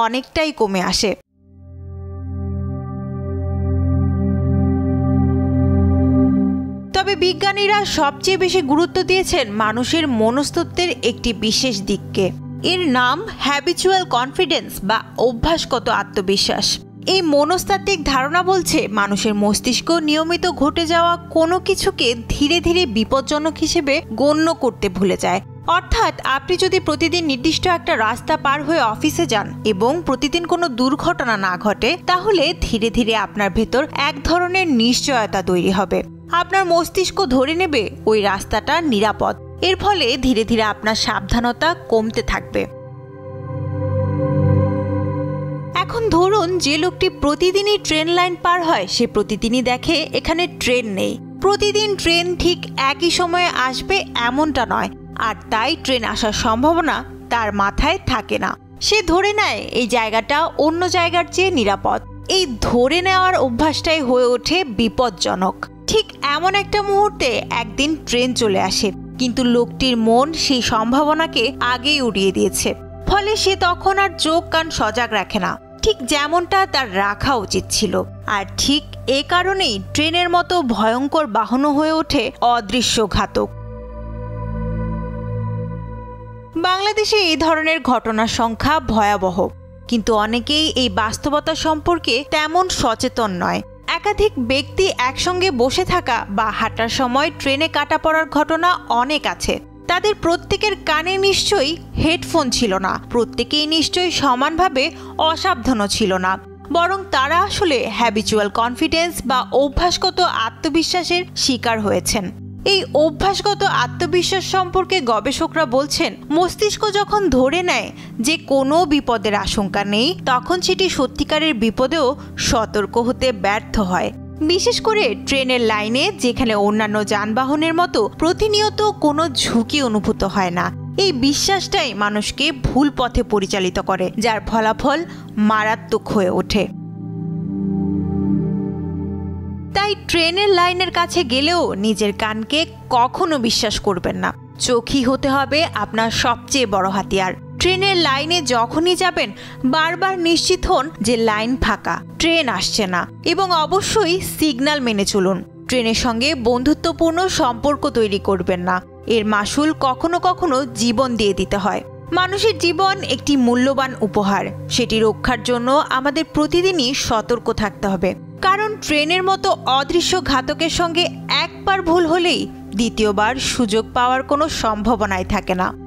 অনেকটাই কমে আসে। তবে বিজ্ঞানীরা সবচেয়ে বেশি গুরুত্ব দিয়েছেন মানুষের মনস্তত্ত্বের একটি বিশেষ দিককে। এর নাম হ্যাবিচুয়াল কনফিডেন্স বা অভ্যাসগত আত্মবিশ্বাস। এই মনস্তাত্ত্বিক ধারণা বলছে মানুষের মস্তিষ্ক নিয়মিত ঘটে যাওয়া কোনো কিছুকে ধীরে ধীরে বিপজ্জনক হিসেবে গণ্য করতে ভুলে যায়। অর্থাৎ আপনি যদি প্রতিদিন নির্দিষ্ট একটা রাস্তা পার হয়ে অফিসে যান এবং প্রতিদিন কোনো দুর্ঘটনা না ঘটে, তাহলে ধীরে ধীরে আপনার ভেতর এক ধরনের নিশ্চয়তা তৈরি হবে। আপনার মস্তিষ্ক ধরে নেবে ওই রাস্তাটা নিরাপদ। এর ফলে ধীরে ধীরে আপনার সাবধানতা কমতে থাকবে। এখন ধরুন যে লোকটি প্রতিদিনই ট্রেন লাইন পার হয়, সে প্রতিদিনই দেখে এখানে ট্রেন নেই। প্রতিদিন ট্রেন ঠিক একই সময়ে আসবে এমনটা নয়, আর তাই ট্রেন আসার সম্ভাবনা তার মাথায় থাকে না। সে ধরে নেয় এই জায়গাটা অন্য জায়গার চেয়ে নিরাপদ। এই ধরে নেওয়ার অভ্যাসটাই হয়ে ওঠে বিপজ্জনক। ঠিক এমন একটা মুহূর্তে একদিন ট্রেন চলে আসে, কিন্তু লোকটির মন সেই সম্ভাবনাকে আগেই উড়িয়ে দিয়েছে। ফলে সে তখন আর চোখ কান সজাগ রাখে না, ঠিক যেমনটা তার রাখা উচিত ছিল। আর ঠিক এ কারণেই ট্রেনের মতো ভয়ঙ্কর বাহনও হয়ে ওঠে অদৃশ্য ঘাতক। বাংলাদেশে এই ধরনের ঘটনার সংখ্যা ভয়াবহ, কিন্তু অনেকেই এই বাস্তবতা সম্পর্কে তেমন সচেতন নয়। একাধিক ব্যক্তি একসঙ্গে বসে থাকা বা হাঁটার সময় ট্রেনে কাটা পড়ার ঘটনা অনেক আছে। তাদের প্রত্যেকের কানে নিশ্চয়ই হেডফোন ছিল না, প্রত্যেকেই নিশ্চয়ই সমানভাবে অসাবধানও ছিল না, বরং তারা আসলে হ্যাবিচুয়াল কনফিডেন্স বা অভ্যাসগত আত্মবিশ্বাসের শিকার হয়েছেন। এই অভ্যাসগত আত্মবিশ্বাস সম্পর্কে গবেষকরা বলছেন, মস্তিষ্ক যখন ধরে নেয় যে কোনো বিপদের আশঙ্কা নেই, তখন সেটি সত্যিকারের বিপদেও সতর্ক হতে ব্যর্থ হয়। বিশেষ করে ট্রেনের লাইনে, যেখানে অন্যান্য যানবাহনের মতো প্রতিনিয়ত কোনো ঝুঁকি অনুভূত হয় না। এই বিশ্বাসটাই মানুষকে ভুল পথে পরিচালিত করে, যার ফলাফল মারাত্মক হয়ে ওঠে। তাই ট্রেনের লাইনের কাছে গেলেও নিজের কানকে কখনো বিশ্বাস করবেন না। চোখই হতে হবে আপনার সবচেয়ে বড় হাতিয়ার। ট্রেনের লাইনে যখনই যাবেন বারবার নিশ্চিত হন যে লাইন ফাঁকা, ট্রেন আসছে না, এবং অবশ্যই সিগন্যাল মেনে চলুন। ট্রেনের সঙ্গে বন্ধুত্বপূর্ণ সম্পর্ক তৈরি করবেন না, এর মাসুল কখনো কখনো জীবন দিয়ে দিতে হয়। মানুষের জীবন একটি মূল্যবান উপহার, সেটি রক্ষার জন্য আমাদের প্রতিদিনই সতর্ক থাকতে হবে। কারণ ট্রেনের মতো অদৃশ্য ঘাতকের সঙ্গে একবার ভুল হলেই দ্বিতীয়বার সুযোগ পাওয়ার কোনো সম্ভাবনাই থাকে না।